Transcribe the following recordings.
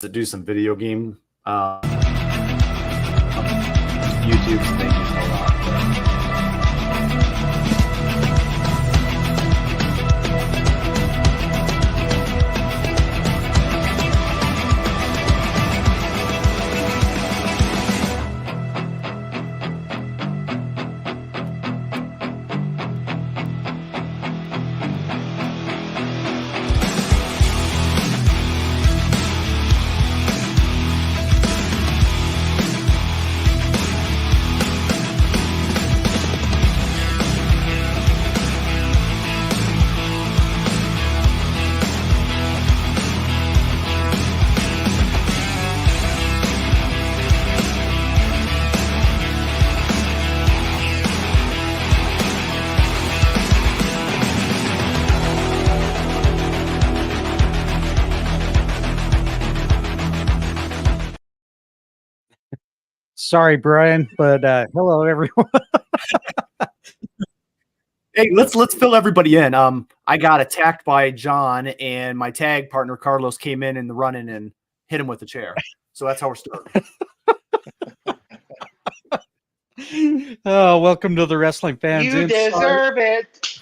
to do some video game YouTube. Thank you a lot. Sorry, Brian, but hello, everyone. Hey, let's fill everybody in. I got attacked by John, and my tag partner Carlos came in the run-in and hit him with a chair. So that's how we're starting. Oh, welcome to the Wrestling Fans You Insight. deserve it.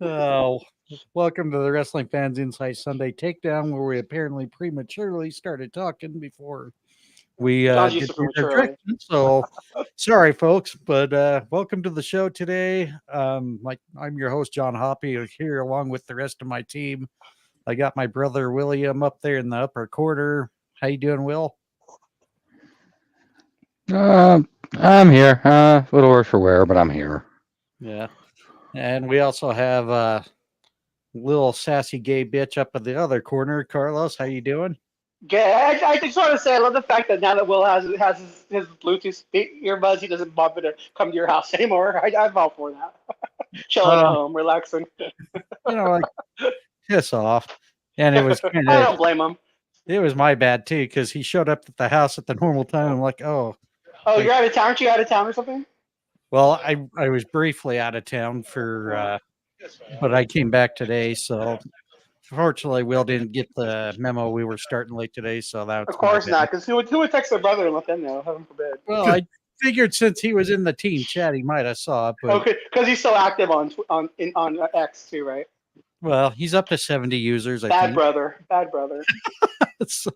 Oh, welcome to the Wrestling Fans Insight Sunday Takedown, where we apparently prematurely started talking before we John's did used to the prematurely. introduction. So sorry, folks, but welcome to the show today. I'm your host, John Hoppy, here along with the rest of my team. I got my brother William up there in the upper corner. How you doing, Will? I'm here. A little worse for wear, but I'm here. Yeah. And we also have a little sassy gay bitch up at the other corner. Carlos, how you doing? Yeah, I just want to say I love the fact that now that Will has his Bluetooth earbuds, he doesn't bother to come to your house anymore. I'm all for that. Chilling at home, relaxing. Like, piss off. And it was I don't blame him. It was my bad too, because he showed up at the house at the normal time. I'm like, oh. Oh, you're out of town? Aren't you out of town or something? Well, I was briefly out of town but I came back today, so fortunately Will didn't get the memo we were starting late today, so that was Of course not, because who would text their brother and let them know? Heaven forbid. Well, I figured since he was in the team chat, he might have saw it. But okay, because he's so active on X too, right? Well, he's up to 70 users. I Bad think. brother. So,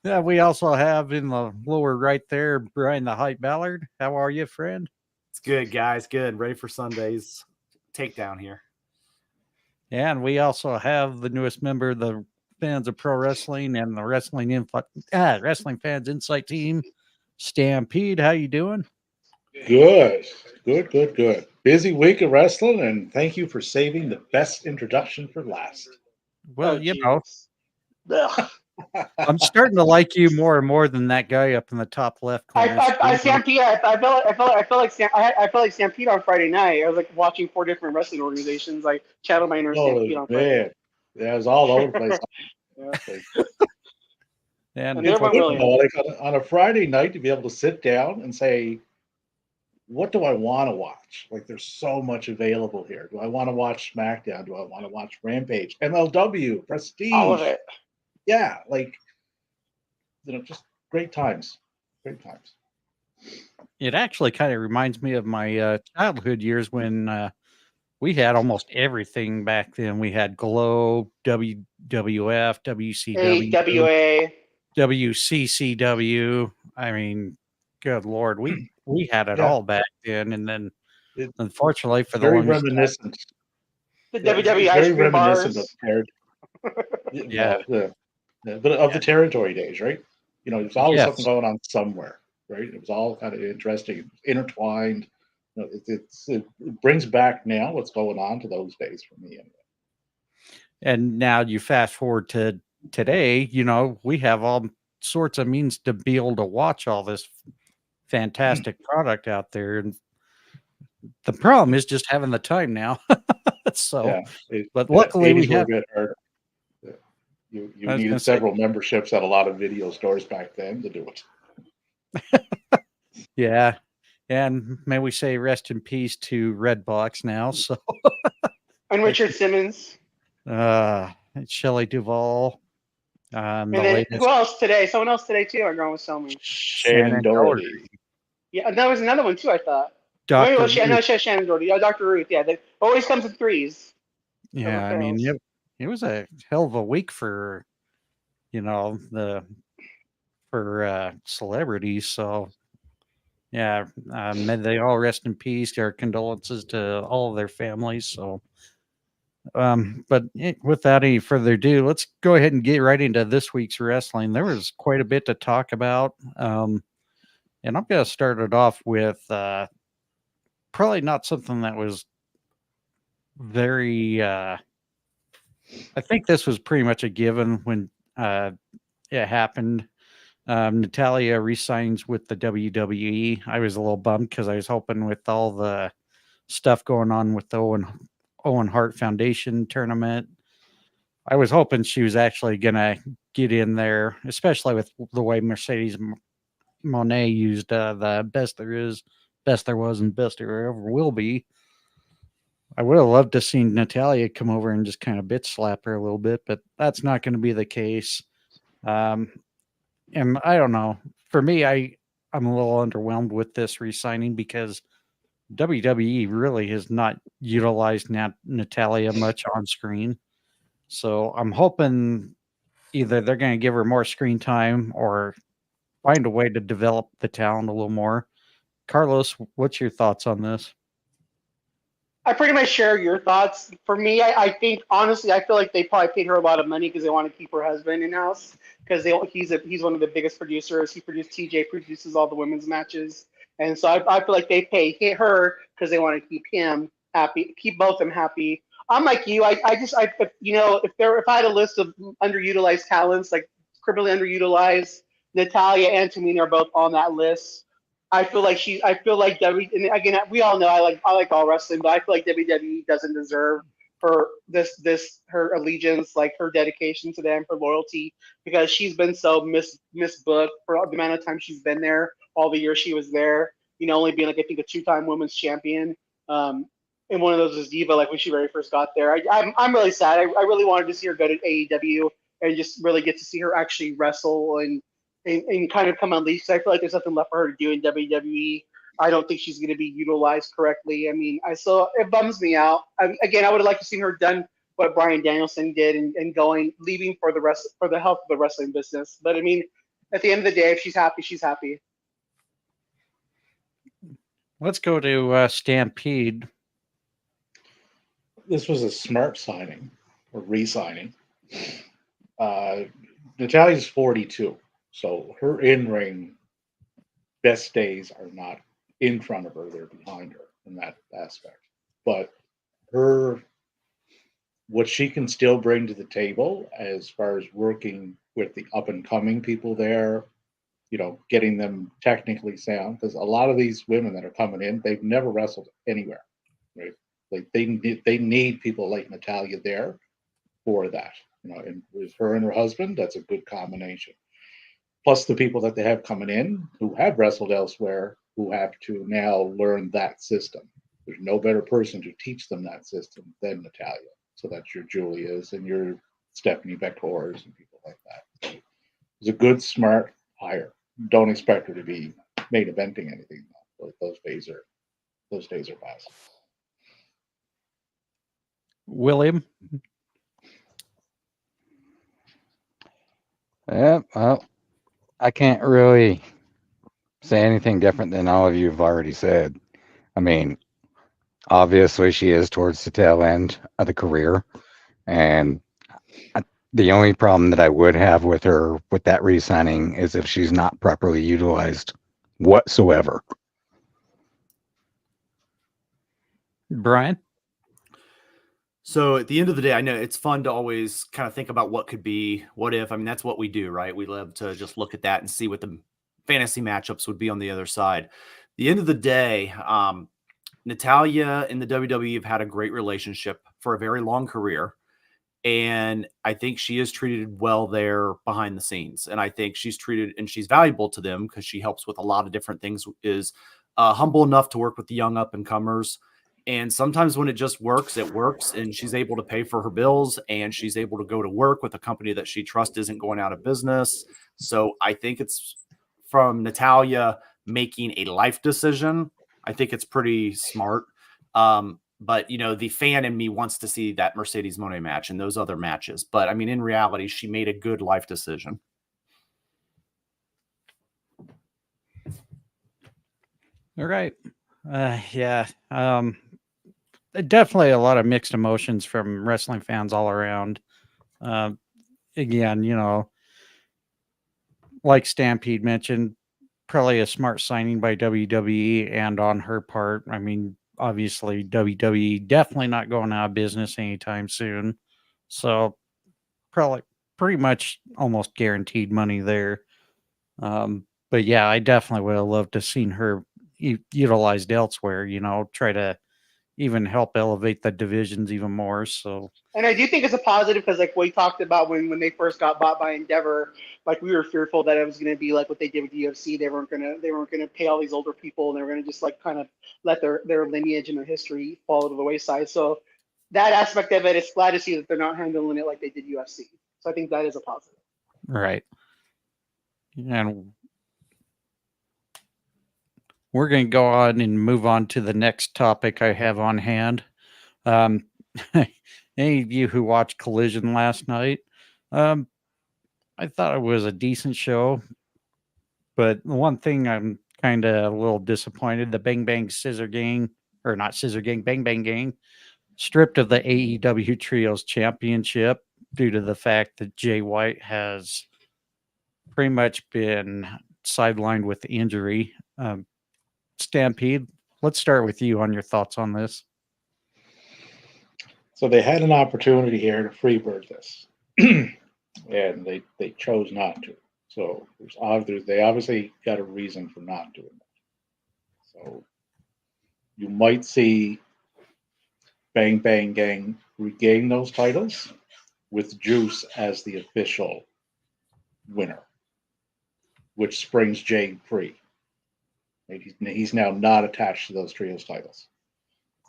yeah, we also have in the lower right there, Brian the Hype Ballard. How are you, friend? It's good, guys. Good. Ready for Sunday's takedown here. And we also have the newest member of the Fans of Pro Wrestling and the Wrestling Fans Insight team, Stampede. How you doing? Good. Busy week of wrestling, and thank you for saving the best introduction for last. Well, I'm starting to like you more and more than that guy up in the top left corner. Stampede. I felt like Stampede on Friday night. I was like watching 4 different wrestling organizations, like channel my inner Stampede on Friday. Man, yeah, it was all over the place. And it's good, like on a Friday night to be able to sit down and say, what do I want to watch? Like, there's so much available here. Do I want to watch SmackDown? Do I want to watch Rampage, MLW, Prestige? All of it. Yeah, like, just great times. It actually kind of reminds me of my childhood years when we had almost everything back then. We had Glow, WWF, WCW, AWA, WCCW. I mean, good Lord, we had it all back then. And then, unfortunately, for the longest reminiscent. The WWE ice cream bars. But of the territory days, right? There's always something going on somewhere, right? It was all kind of interesting, intertwined. It brings back now what's going on to those days for me, anyway. And now you fast forward to today, we have all sorts of means to be able to watch all this fantastic product out there. And the problem is just having the time now. But luckily we have. You needed several memberships at a lot of video stores back then to do it. Yeah. And may we say rest in peace to Redbox now. So and Richard Simmons. Shelley Duvall. And The then latest who else today? Someone else today too. Our girl was telling me. Shannon Doherty. Yeah, that was another one too. I thought. Maybe it Dr. was, I know Ruth. she has Shannon Doherty. Yeah, Dr. Ruth. Yeah, they always comes in threes. Yeah, I mean, it was a hell of a week for, for celebrities. So, yeah, may they all rest in peace. Our condolences to all of their families. So, but without any further ado, let's go ahead and get right into this week's wrestling. There was quite a bit to talk about. And I'm going to start it off with probably not something that was very, I think this was pretty much a given when it happened. Natalya resigns with the WWE. I was a little bummed because I was hoping with all the stuff going on with the Owen Hart Foundation tournament, I was hoping she was actually going to get in there, especially with the way Mercedes Monet used the best there is, best there was, and best there ever will be. I would have loved to see Natalya come over and just kind of bitch slap her a little bit, but that's not going to be the case. And I don't know. For me, I'm a little underwhelmed with this re-signing because WWE really has not utilized Natalya much on screen. So I'm hoping either they're going to give her more screen time or find a way to develop the talent a little more. Carlos, what's your thoughts on this? I pretty much share your thoughts. For me, I think honestly, I feel like they probably paid her a lot of money because they want to keep her husband in house because he's one of the biggest producers. He produced TJ produces all the women's matches, and so I feel like they pay her because they want to keep him happy, keep both of them happy. I'm like you. If I had a list of underutilized talents, like criminally underutilized, Natalya and Tamina are both on that list. I feel like and again, we all know I like all wrestling, but I feel like WWE doesn't deserve her allegiance, like her dedication to them, her loyalty, because she's been so misbooked for the amount of time she's been there, all the years she was there. Only being like I think a 2-time women's champion. And one of those was Diva, like when she very first got there. I'm really sad. I really wanted to see her go to AEW and just really get to see her actually wrestle and kind of come unleashed. I feel like there's nothing left for her to do in WWE. I don't think she's going to be utilized correctly. I mean, it bums me out. Again, I would have liked to see her done what Bryan Danielson did and leaving for the health of the wrestling business. But I mean, at the end of the day, if she's happy, she's happy. Let's go to Stampede. This was a smart signing or re-signing. Natalya's 42. So her in-ring best days are not in front of her, they're behind her in that aspect. But what she can still bring to the table as far as working with the up-and-coming people there, getting them technically sound, because a lot of these women that are coming in, they've never wrestled anywhere, right? Like they need people like Natalya there for that, and with her and her husband, that's a good combination. Plus the people that they have coming in who have wrestled elsewhere who have to now learn that system. There's no better person to teach them that system than Natalya. So that's your Julias and your Stephanie Beckors and people like that. So it's a good, smart hire. Don't expect her to be main eventing anything. Those days are past. William? Yeah, well, I can't really say anything different than all of you have already said. I mean, obviously she is towards the tail end of the career, and the only problem that I would have with her with that re-signing is if she's not properly utilized whatsoever. Brian? So at the end of the day, I know it's fun to always kind of think about what could be, what if. I mean, that's what we do, right? We love to just look at that and see what the fantasy matchups would be on the other side. At the end of the day, Natalya and the WWE have had a great relationship for a very long career. And I think she is treated well there behind the scenes. And I think she's treated and she's valuable to them because she helps with a lot of different things, is humble enough to work with the young up and comers. And sometimes when it just works, it works, and she's able to pay for her bills, and she's able to go to work with a company that she trusts isn't going out of business. So I think it's from Natalya making a life decision. I think it's pretty smart. But the fan in me wants to see that Mercedes Moné match and those other matches. But I mean, in reality, she made a good life decision. All right. Yeah. Definitely a lot of mixed emotions from wrestling fans all around. Again, like Stampede mentioned, probably a smart signing by WWE and on her part. I mean, obviously WWE definitely not going out of business anytime soon. So probably pretty much almost guaranteed money there. But yeah, I definitely would have loved to seen her utilized elsewhere, try to even help elevate the divisions even more. So, And I do think it's a positive because, like we talked about when they first got bought by Endeavor, like we were fearful that it was going to be like what they did with UFC. They weren't gonna pay all these older people, and they were going to just like kind of let their lineage and their history fall to the wayside. So that aspect of it is glad to see that they're not handling it like they did UFC. So I think that is a positive. right. And we're going to go on and move on to the next topic I have on hand. Any of you who watched Collision last night, I thought it was a decent show, but the one thing I'm kind of a little disappointed, the Bang Bang Scissor Gang, or not Scissor Gang, Bang Bang Gang, stripped of the AEW Trios Championship due to the fact that Jay White has pretty much been sidelined with injury. Stampede, let's start with you on your thoughts on this. So they had an opportunity here to freebird this, and they chose not to. So they obviously got a reason for not doing that. So you might see Bang Bang Gang regain those titles with Juice as the official winner, which springs Jay free. He's now not attached to those trios titles.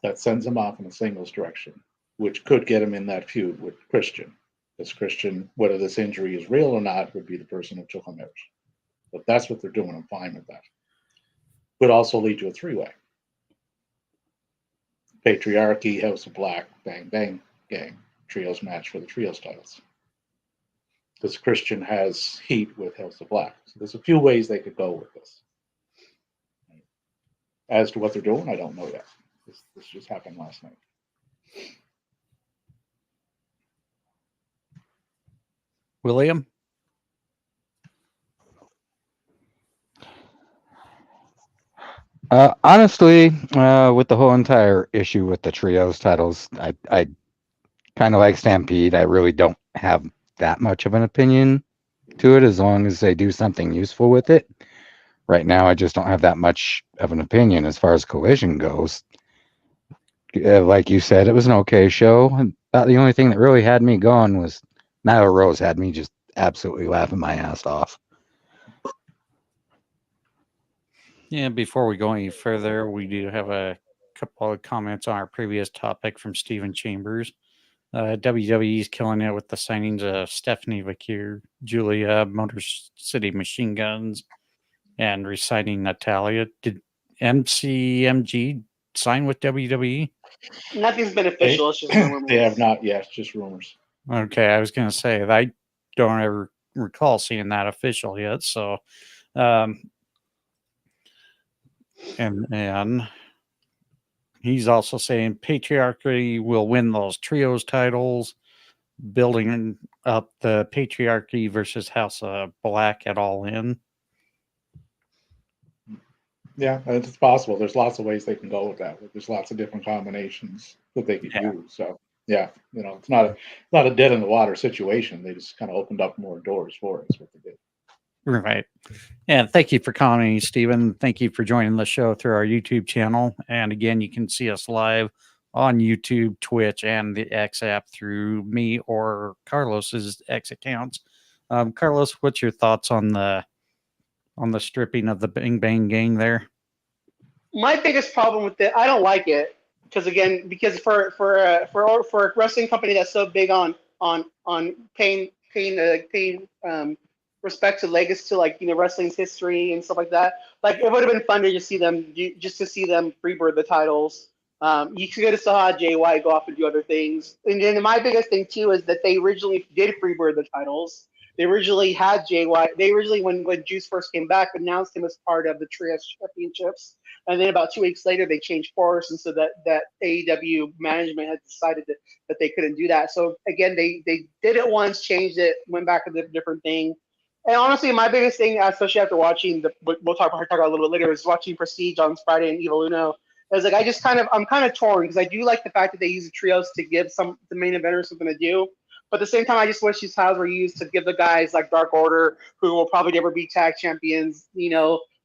That sends him off in a singles direction, which could get him in that feud with Christian. Because Christian, whether this injury is real or not, would be the person who took him out. But that's what they're doing. I'm fine with that. Could also lead to a three-way. Patriarchy, House of Black, Bang Bang Gang, trios match for the trios titles. Because Christian has heat with House of Black. So there's a few ways they could go with this. As to what they're doing, I don't know yet. This just happened last night. William? Honestly, with the whole entire issue with the trios titles, I kind of like Stampede. I really don't have that much of an opinion to it as long as they do something useful with it. Right now, I just don't have that much of an opinion as far as Collision goes. Like you said, it was an okay show. About the only thing that really had me going was Nyla Rose had me just absolutely laughing my ass off. Yeah, before we go any further, we do have a couple of comments on our previous topic from Steven Chambers. WWE's killing it with the signings of Stephanie Vakir, Julia, Motor City Machine Guns, and re-signing Natalya. Did MCMG sign with WWE? Nothing's been official. It's just rumors. They have not yet. It's just rumors. Okay, I was going to say, I don't ever recall seeing that official yet. So, and he's also saying Patriarchy will win those trios titles, building up the Patriarchy versus House of Black at All In. Yeah, it's possible. There's lots of ways they can go with that. There's lots of different combinations that they could use. So yeah, it's not a dead in the water situation. They just kind of opened up more doors for us. What they did. Right. And thank you for commenting, Stephen. Thank you for joining the show through our YouTube channel. And again, you can see us live on YouTube, Twitch, and the X app through me or Carlos's X accounts. Carlos, what's your thoughts on the stripping of the Bang Bang Gang there? My biggest problem with it, I don't like it. because for a wrestling company that's so big on paying respect to legacy, to like wrestling's history and stuff like that. Like it would have been fun to just see them freebird the titles. You could have saw Jay White go off and do other things. And then my biggest thing too is that they originally did freebird the titles. They originally had Jay White. They originally, when Juice first came back, announced him as part of the Trios Championships. And then about 2 weeks later, they changed course, and so that AEW management had decided that they couldn't do that. So again, they did it once, changed it, went back to the different thing. And honestly, my biggest thing, especially after watching we'll talk about a little bit later, is watching Prestige on Friday and Evil Uno. Is like I'm kind of torn because I do like the fact that they use the trios to give the main eventers something to do. But at the same time, I just wish these titles were used to give the guys like Dark Order, who will probably never be tag champions,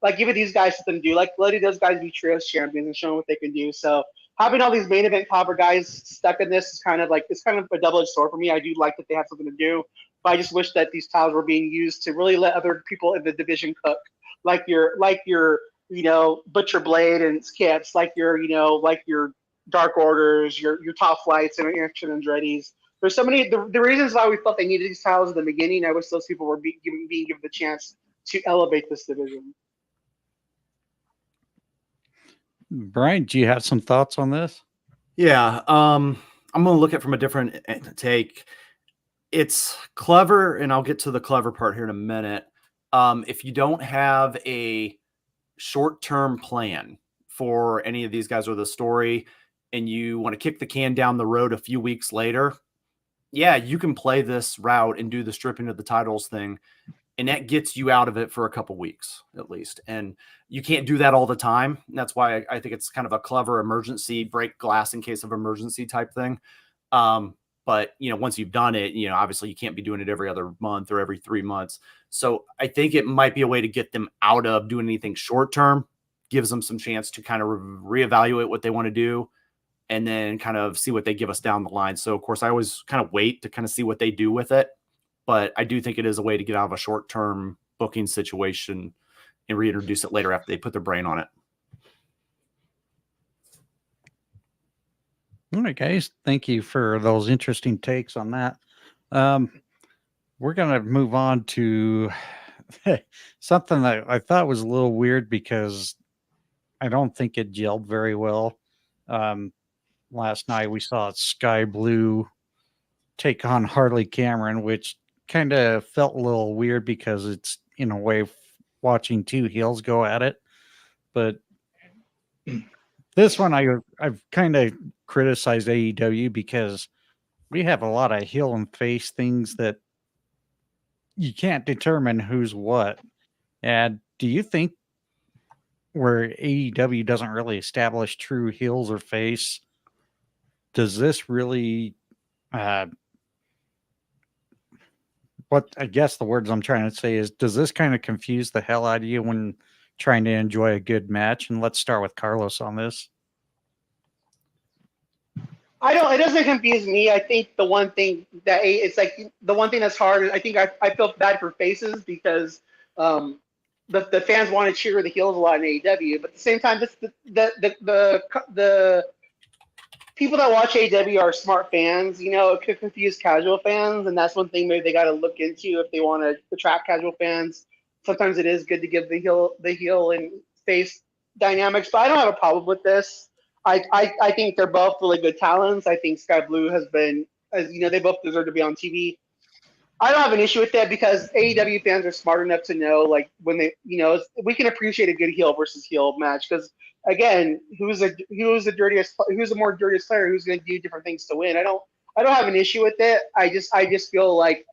like giving these guys something to do, like letting those guys be trios champions and showing what they can do. So having all these main event caliber guys stuck in this is kind of a double-edged sword for me. I do like that they have something to do, but I just wish that these titles were being used to really let other people in the division cook, like your Butcher Blade and Skips, like your Dark Orders, your top flights and Action Andretti's. There's so many the reasons why we felt they needed these titles in the beginning. I wish those people were being given the chance to elevate this division. Brian, do you have some thoughts on this? Yeah, I'm going to look at it from a different take. It's clever, and I'll get to the clever part here in a minute. If you don't have a short-term plan for any of these guys or the story, and you want to kick the can down the road a few weeks later, yeah, you can play this route and do the stripping of the titles thing, and that gets you out of it for a couple weeks at least. And you can't do that all the time. And that's why I think it's kind of a clever emergency break glass in case of emergency type thing. But once you've done it, obviously you can't be doing it every other month or every 3 months. So I think it might be a way to get them out of doing anything short term, gives them some chance to kind of reevaluate what they want to do, and then kind of see what they give us down the line. So, of course, I always kind of wait to kind of see what they do with it. But I do think it is a way to get out of a short-term booking situation and reintroduce it later after they put their brain on it. All right, guys. Thank you for those interesting takes on that. We're going to move on to something that I thought was a little weird because I don't think it gelled very well. Last night we saw Sky Blue take on Harley Cameron, which kind of felt a little weird because it's in a way watching two heels go at it. But this one I've kind of criticized AEW because we have a lot of heel and face things that you can't determine who's what. And do you think where AEW doesn't really establish true heels or face, does this really what I guess the words I'm trying to say is, does this kind of confuse the hell out of you when trying to enjoy a good match? And let's start with Carlos on this. It doesn't confuse me. I think the one thing it's like the one thing that's hard, I think I feel bad for faces because the fans want to cheer the heels a lot in AEW, but at the same time, the people that watch AEW are smart fans. It could confuse casual fans, and that's one thing maybe they got to look into if they want to attract casual fans. Sometimes it is good to give the heel and face dynamics, but I don't have a problem with this. I think they're both really good talents. I think Sky Blue has been, they both deserve to be on TV. I don't have an issue with that because AEW fans are smart enough to know, like, when they, we can appreciate a good heel versus heel match because, again, who's the more dirtiest player? Who's going to do different things to win? I don't have an issue with it. I just feel like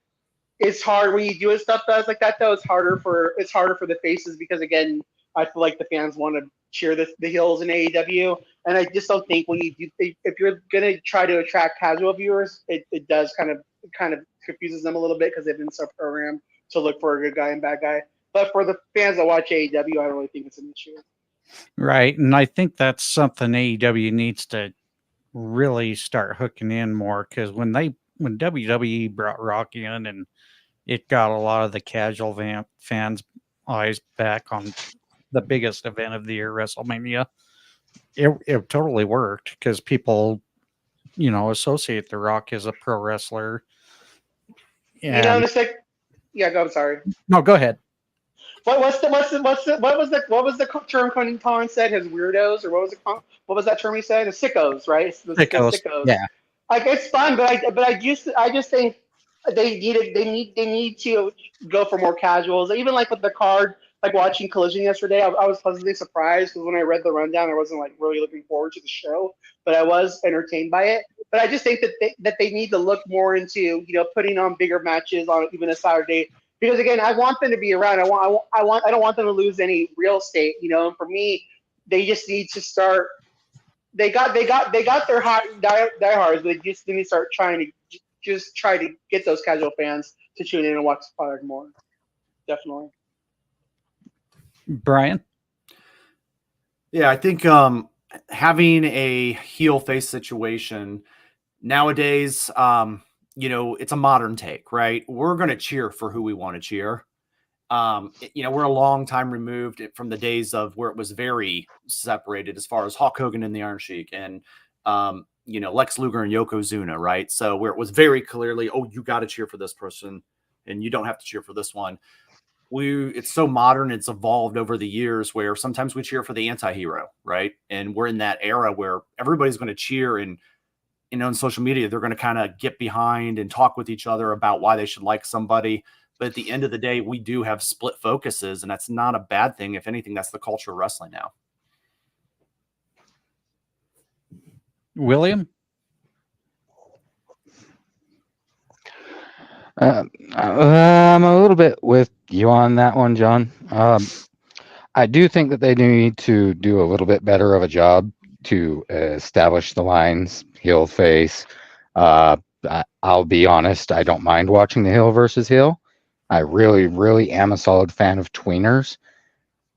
it's hard when you do stuff like that. Though it's harder for the faces because, again, I feel like the fans want to cheer the heels in AEW, and I just don't think when you do, if you're gonna try to attract casual viewers, it does kind of confuses them a little bit because they've been so programmed to look for a good guy and bad guy. But for the fans that watch AEW, I don't really think it's an issue. Right, and I think that's something AEW needs to really start hooking in more because when WWE brought Rock in and it got a lot of the casual fans' eyes back on the biggest event of the year, WrestleMania. it totally worked because people, you know, associate The Rock as a pro wrestler. You know, And yeah, go. I'm sorry. no, go ahead. What was the term Colin said? His weirdos, or what was that term he said? The sickos, right? It's the Sickos. sickos. Yeah. Like it's fun, but I just think they need to go for more casuals. Even like with the card, like watching Collision yesterday, I was pleasantly surprised because when I read the rundown, I wasn't like really looking forward to the show, but I was entertained by it. But I just think that they need to look more into, you know, putting on bigger matches on even a Saturday, because again, I want them to be around. I don't want them to lose any real estate, you know. And for me, they just need to start. They got their hot diehards, but they just need to start trying to just try to get those casual fans to tune in and watch the product more. Definitely. Brian? Yeah, I think having a heel face situation nowadays, you know, it's a modern take, right? We're going to cheer for who we want to cheer. You know, we're a long time removed from the days of where it was very separated as far as Hulk Hogan and the Iron Sheik and, you know, Lex Luger and Yokozuna, right? So where it was very clearly, oh, you got to cheer for this person and you don't have to cheer for this one. It's so modern, it's evolved over the years where sometimes we cheer for the anti-hero, right? And we're in that era where everybody's going to cheer, and you know, on social media, they're going to kind of get behind and talk with each other about why they should like somebody. But at the end of the day, we do have split focuses, and that's not a bad thing. If anything, that's the culture of wrestling now. William? I'm a little bit with you on that one, John. I do think that they need to do a little bit better of a job to establish the lines, heel, face. I'll be honest, I don't mind watching the heel versus heel. I really, really am a solid fan of tweeners,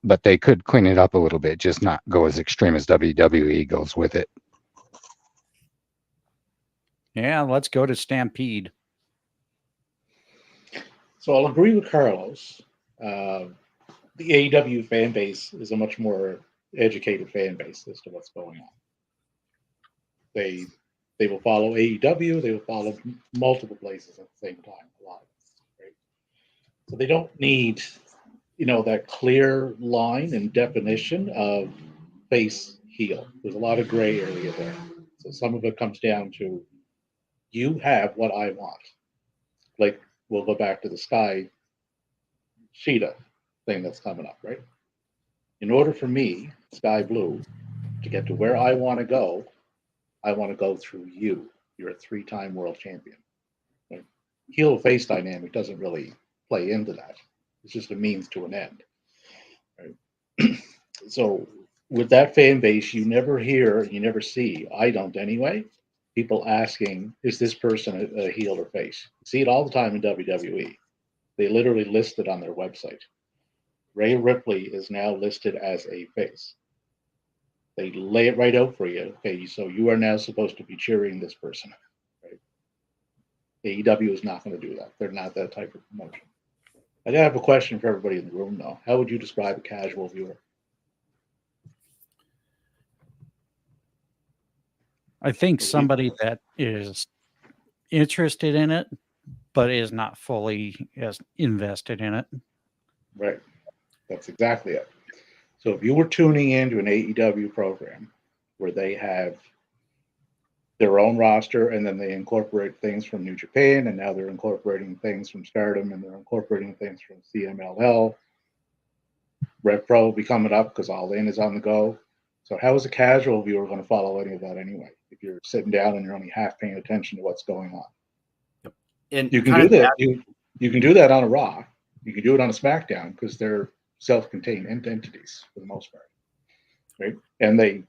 but they could clean it up a little bit, just not go as extreme as WWE goes with it. Yeah, let's go to Stampede. So I'll agree with Carlos. The AEW fan base is a much more educated fan base as to what's going on. They will follow AEW. They will follow multiple places at the same time. A lot of it, right? So they don't need, you know, that clear line and definition of face heel. There's a lot of gray area there. So some of it comes down to, you have what I want. Like, we'll go back to the Sky Cheetah thing that's coming up, right? In order for me, Sky Blue, to get to where I want to go through you. You're a 3-time world champion. Right? Heel face dynamic doesn't really play into that. It's just a means to an end. Right? So with that fan base, you never hear, you never see, I don't anyway, people asking, is this person a heel or face? You see it all the time in WWE. They literally list it on their website. Rhea Ripley is now listed as a face. They lay it right out for you. Okay, so you are now supposed to be cheering this person. Right? AEW is not going to do that. They're not that type of promotion. I have a question for everybody in the room, though. How would you describe a casual viewer? I think somebody that is interested in it, but is not fully as invested in it. Right. That's exactly it. So if you were tuning into an AEW program where they have their own roster and then they incorporate things from New Japan, and now they're incorporating things from Stardom, and they're incorporating things from CMLL, Rev Pro will be coming up because All In is on the go. So how is a casual viewer going to follow any of that anyway? If you're sitting down and you're only half paying attention to what's going on. Yep. And you can do that. You can do that on a Raw. You can do it on a SmackDown because they're self-contained entities for the most part, right? And they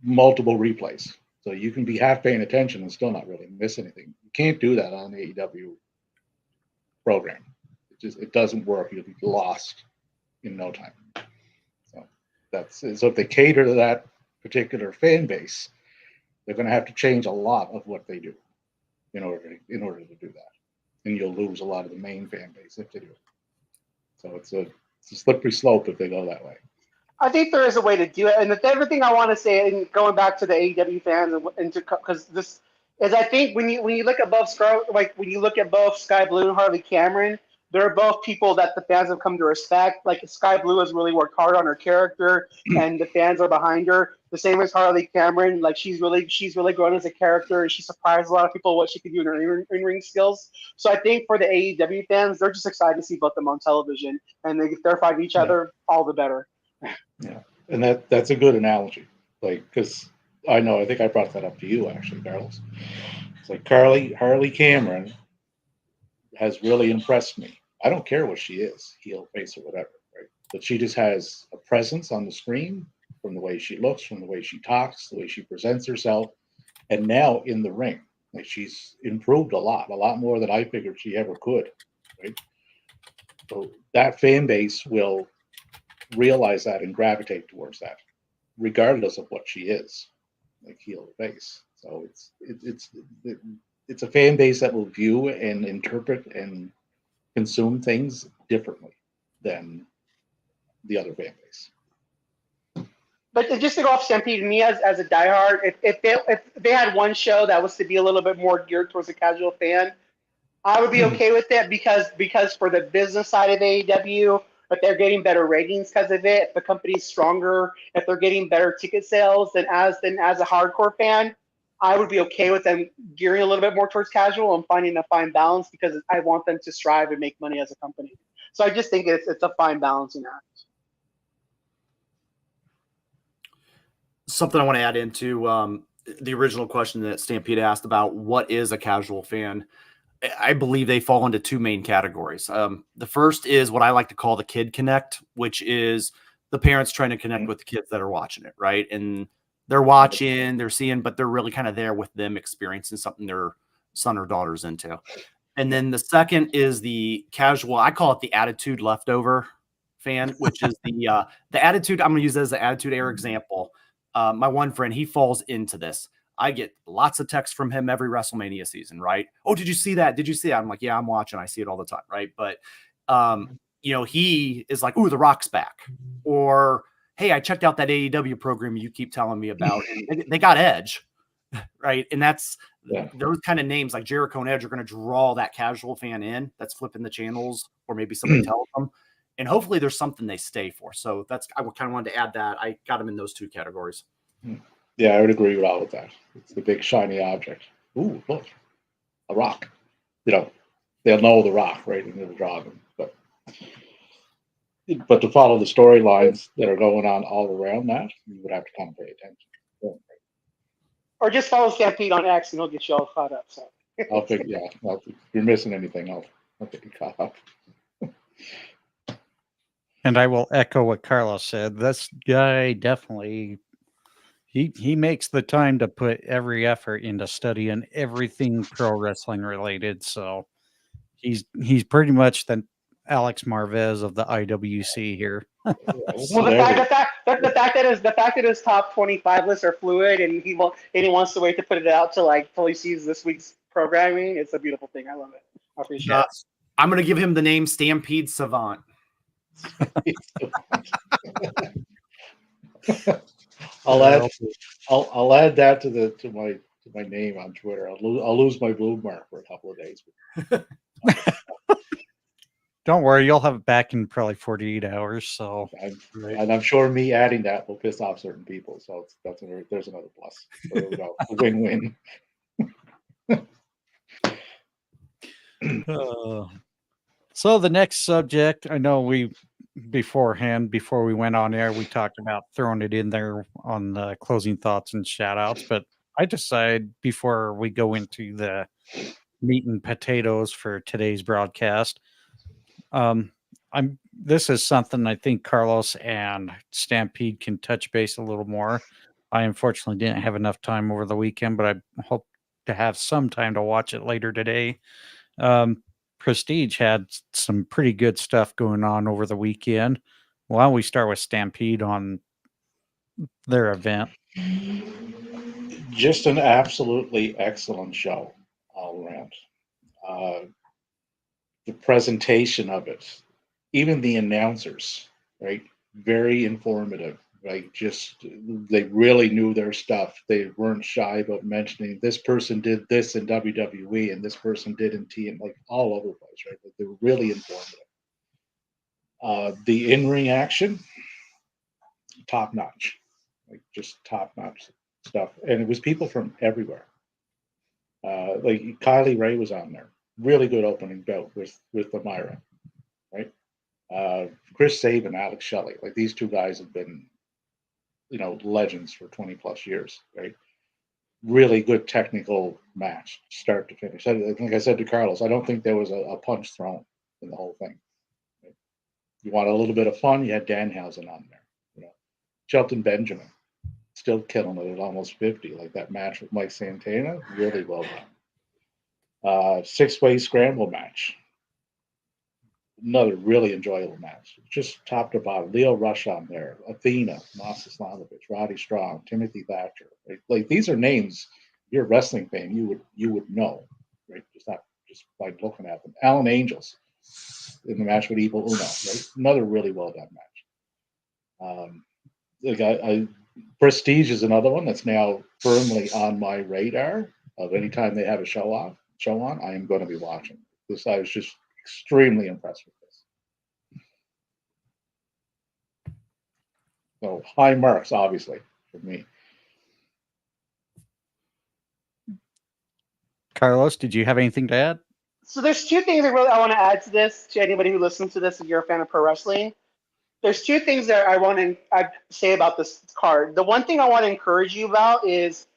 multiple replays, so you can be half paying attention and still not really miss anything. You can't do that on the AEW program. It doesn't work. You'll be lost in no time. So if they cater to that particular fan base, they're going to have to change a lot of what they do in order to do that, and you'll lose a lot of the main fan base if they do. So it's a slippery slope if they go that way. I think there is a way to do it. And the other thing I want to say, and going back to the AEW fans, and because this is, I think when you look at both when you look at both Sky Blue and Harley Cameron, they're both people that the fans have come to respect. Like Sky Blue has really worked hard on her character, and the fans are behind her. The same as Harley Cameron. Like she's really grown as a character, and she surprised a lot of people what she could do in her in-ring skills. So I think for the AEW fans, they're just excited to see both of them on television, and if they're fighting each other, all the better. Yeah, and that's a good analogy. Like, because I think I brought that up to you actually, Carlos. It's like Harley Cameron has really impressed me. I don't care what she is, heel, face, or whatever, right? But she just has a presence on the screen from the way she looks, from the way she talks, the way she presents herself, and now in the ring, like she's improved a lot more than I figured she ever could, right? So that fan base will realize that and gravitate towards that, regardless of what she is, like heel or face. So it's a fan base that will view and interpret and consume things differently than the other fan base. But just to go off Stampede, me as a diehard, if they had one show that was to be a little bit more geared towards a casual fan, I would be okay with that because for the business side of AEW, if they're getting better ratings because of it, if the company's stronger, if they're getting better ticket sales than as a hardcore fan, I would be okay with them gearing a little bit more towards casual and finding a fine balance because I want them to strive and make money as a company. So I just think it's a fine balancing act. Something I want to add into the original question that Stampede asked about what is a casual fan. I believe they fall into two main categories. The first is what I like to call the kid connect, which is the parents trying to connect with the kids that are watching it, right? And they're watching, they're seeing, but they're really kind of there with them experiencing something their son or daughter's into. And then the second is the casual, I call it the attitude leftover fan, which is the attitude. I'm going to use that as an attitude era example. My one friend, he falls into this. I get lots of texts from him every WrestleMania season, right? Oh, did you see that? Did you see that? I'm like, yeah, I'm watching. I see it all the time, right? But, he is like, ooh, The Rock's back. Or, hey, I checked out that AEW program you keep telling me about. And they got Edge, right? And that's those kind of names like Jericho and Edge are going to draw that casual fan in that's flipping the channels or maybe somebody tells them. And hopefully there's something they stay for. So I kind of wanted to add that. I got them in those two categories. Yeah, I would agree with all of that. It's the big shiny object. Ooh, look, a rock. They'll know the Rock, right? And they'll draw them. But to follow the storylines that are going on all around that, you would have to kind of pay attention. Or just follow Stampede on X and he'll get you all caught up. So If you're missing anything, I'll get you caught up. And I will echo what Carlos said. This guy definitely he makes the time to put every effort into studying everything pro wrestling related. So he's pretty much the Alex Marvez of the IWC here. Well, the fact that his top 25 lists are fluid and he wants to wait to put it out to like till he sees this week's programming. It's a beautiful thing. I love it. I appreciate it. I'm going to give him the name Stampede Savant. I'll add that to my name on Twitter. I'll lose my blue mark for a couple of days. Don't worry, you'll have it back in probably 48 hours. So, and I'm sure me adding that will piss off certain people. So there's another plus. So there we go. Win-win. So the next subject, I know before we went on air, we talked about throwing it in there on the closing thoughts and shout outs, but I decided before we go into the meat and potatoes for today's broadcast, this is something I think Carlos and Stampede can touch base a little more. I unfortunately didn't have enough time over the weekend, but I hope to have some time to watch it later today. Prestige had some pretty good stuff going on over the weekend. Why don't we start with Stampede on their event? Just an absolutely excellent show all around. The presentation of it, even the announcers, right? very informative. Like, just they really knew their stuff. They weren't shy about mentioning this person did this in WWE and this person did in TNA, like all over the place, right? Like, they were really informative. The in-ring action, top notch, like just top notch stuff, and it was people from everywhere. Like Kylie Ray was on there, really good opening bout with Amira, right? Chris Sabin, Alex Shelley, like these two guys have been, legends for 20 plus years, right? Really good technical match, start to finish. I think I said to Carlos, I don't think there was a punch thrown in the whole thing. Right? You want a little bit of fun, you had Danhausen on there. Shelton Benjamin, still killing it at almost 50. Like that match with Mike Santana, really well done. Six-way scramble match. Another really enjoyable match. Just top to bottom. Leo Rush on there. Athena, Nasa Slamovich, Roddy Strong, Timothy Thatcher. Right? Like these are names, if you're a wrestling fan, you would know, right? Just by looking at them. Alan Angels in the match with Evil Uno, right? Another really well done match. Prestige is another one that's now firmly on my radar. Of anytime they have a show on, I am going to be watching. I was just extremely impressed with this. So high marks, obviously, for me. Carlos, did you have anything to add? So there's two things I want to add to this, to anybody who listens to this, if you're a fan of pro wrestling. There's two things that I want to say about this card. The one thing I want to encourage you about is,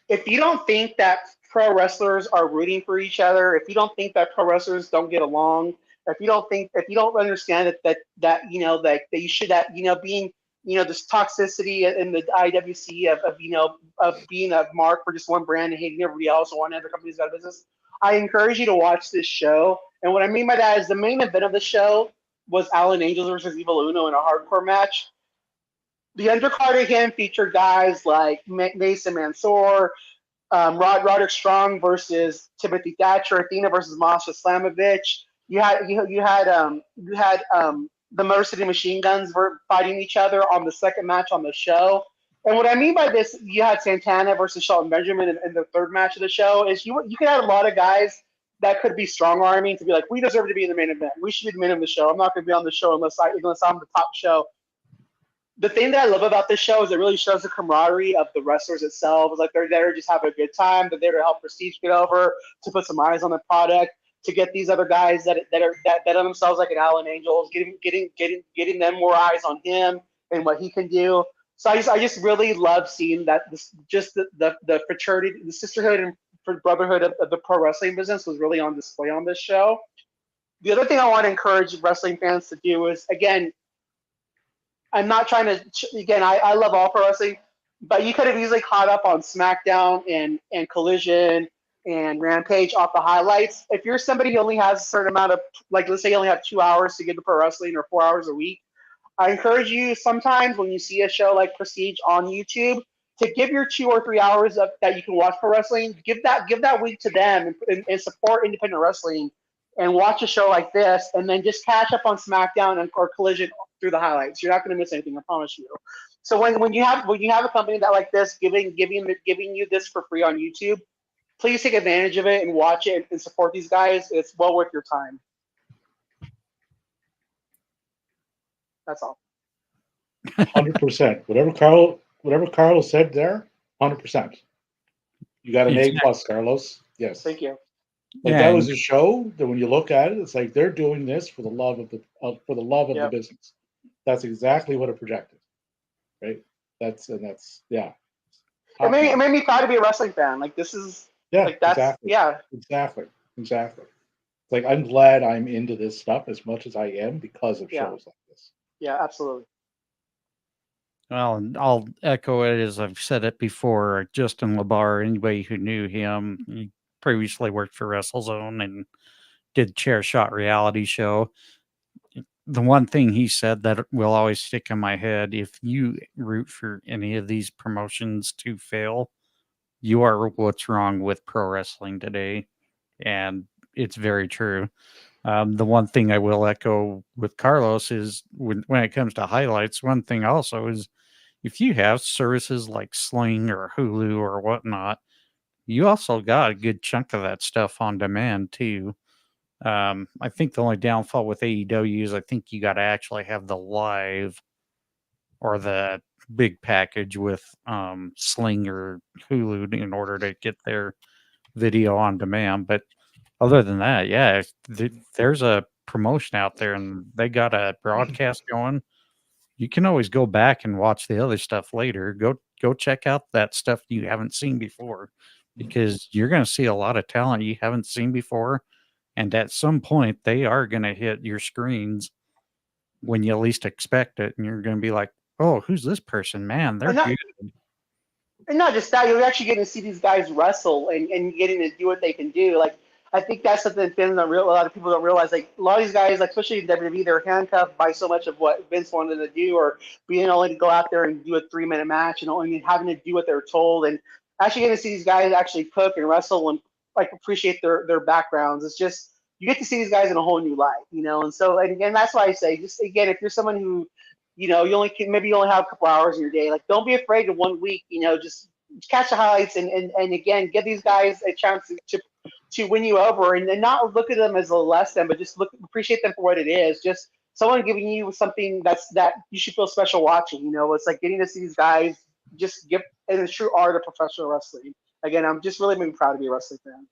if you don't think that pro wrestlers are rooting for each other, if you don't think that pro wrestlers don't get along, if you don't understand that you should, being, this toxicity in the IWC of being a mark for just one brand and hating everybody else or wanting other companies out of business, I encourage you to watch this show. And what I mean by that is the main event of the show was Alan Angels versus Evil Uno in a hardcore match. The undercard again featured guys like Mason Mansoor, Roderick Strong versus Timothy Thatcher, Athena versus Masha Slamovich. You had the Motor City Machine Guns fighting each other on the second match on the show. And what I mean by this, you had Santana versus Shelton Benjamin in the third match of the show. Is you could have a lot of guys that could be strong arming to be like, we deserve to be in the main event. We should be the main event of the show. I'm not going to be on the show unless I'm the top show. The thing that I love about this show is it really shows the camaraderie of the wrestlers itself. It's like they're there to just have a good time. They're there to help Prestige get over, to put some eyes on the product, to get these other guys that are themselves like an Alan Angels, getting them more eyes on him and what he can do. So I just really love seeing that the fraternity, the sisterhood and brotherhood of the pro wrestling business was really on display on this show. The other thing I want to encourage wrestling fans to do is, again, I'm not trying to, again, I love all pro wrestling, but you could have easily caught up on SmackDown and Collision and Rampage off the highlights. If you're somebody who only has a certain amount of, like, let's say you only have 2 hours to get to pro wrestling or 4 hours a week, I encourage you sometimes when you see a show like Prestige on YouTube to give your 2 or 3 hours that you can watch pro wrestling, give that week to them and support independent wrestling and watch a show like this, and then just catch up on SmackDown or Collision through the highlights. You're not going to miss anything, I promise you. So when you have a company that like this giving you this for free on YouTube, please take advantage of it and watch it and support these guys. It's well worth your time. That's all. 100%. Whatever Carlos said there, 100%. You got an A plus, Carlos. Yes. Thank you. Like that was a show that when you look at it, it's like they're doing this for the love of the business. That's exactly what it projected, right? That's yeah. It made me proud to be a wrestling fan. Like this is exactly. Exactly. It's like I'm glad I'm into this stuff as much as I am because of shows like this. Yeah, absolutely. Well, and I'll echo it as I've said it before. Justin LaBar, anybody who knew him, he previously worked for WrestleZone and did Chair Shot reality show. The one thing he said that will always stick in my head, if you root for any of these promotions to fail, you are what's wrong with pro wrestling today. And it's very true. The one thing I will echo with Carlos is when it comes to highlights, one thing also is if you have services like Sling or Hulu or whatnot, you also got a good chunk of that stuff on demand too. I think the only downfall with AEW is I think you got to actually have the live or the big package with Sling or Hulu in order to get their video on demand. But other than that, yeah, there's a promotion out there and they got a broadcast going. You can always go back and watch the other stuff later. Go check out that stuff you haven't seen before because you're going to see a lot of talent you haven't seen before. And at some point, they are going to hit your screens when you least expect it. And you're going to be like, oh, who's this person? Man, they're And not, good. and not just that, you're actually getting to see these guys wrestle and getting to do what they can do. Like, I think that's something fans don't real. A lot of people don't realize. Like, a lot of these guys, like especially in WWE, they're handcuffed by so much of what Vince wanted to do, or being only to go out there and do a 3-minute match and only having to do what they're told. And actually getting to see these guys actually cook and wrestle and like appreciate their backgrounds. It's just you get to see these guys in a whole new light, you know. And so, and again, that's why I say, just again, if you're someone who you only can maybe you only have a couple hours in your day. Like, don't be afraid of 1 week. Just catch the highlights and again, give these guys a chance to win you over, and not look at them as a less than, but just appreciate them for what it is. Just someone giving you something that you should feel special watching. It's like getting to see these guys just give in the true art of professional wrestling. Again, I'm just really proud to be a wrestling fan.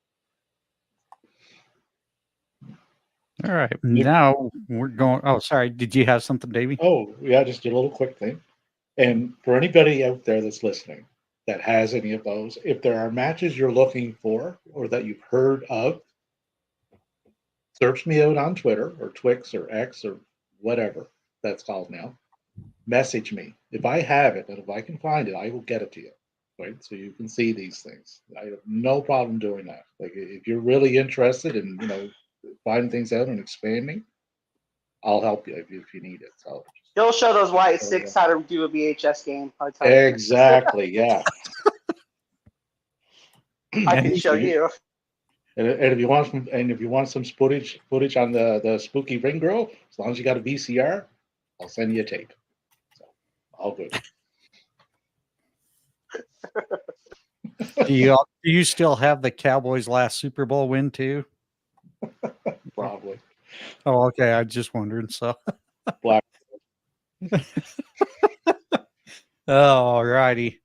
All right. Now we're going. Oh, sorry. Did you have something, Davey? Oh, yeah, just a little quick thing. And for anybody out there that's listening that has any of those, if there are matches you're looking for or that you've heard of, search me out on Twitter or Twix or X or whatever that's called now. Message me. If I have it and if I can find it, I will get it to you. Right? So you can see these things. I have no problem doing that. Like if you're really interested in, finding things out and expanding, I'll help you if you need it. So he'll show those white six how to do a VHS game. Exactly, yeah. I can show you. And if you want some footage on the spooky ring girl, as long as you got a VCR, I'll send you a tape. So all good. Do you still have the Cowboys' last Super Bowl win too? Probably. Oh, okay. I just wondered. So. Black. All righty.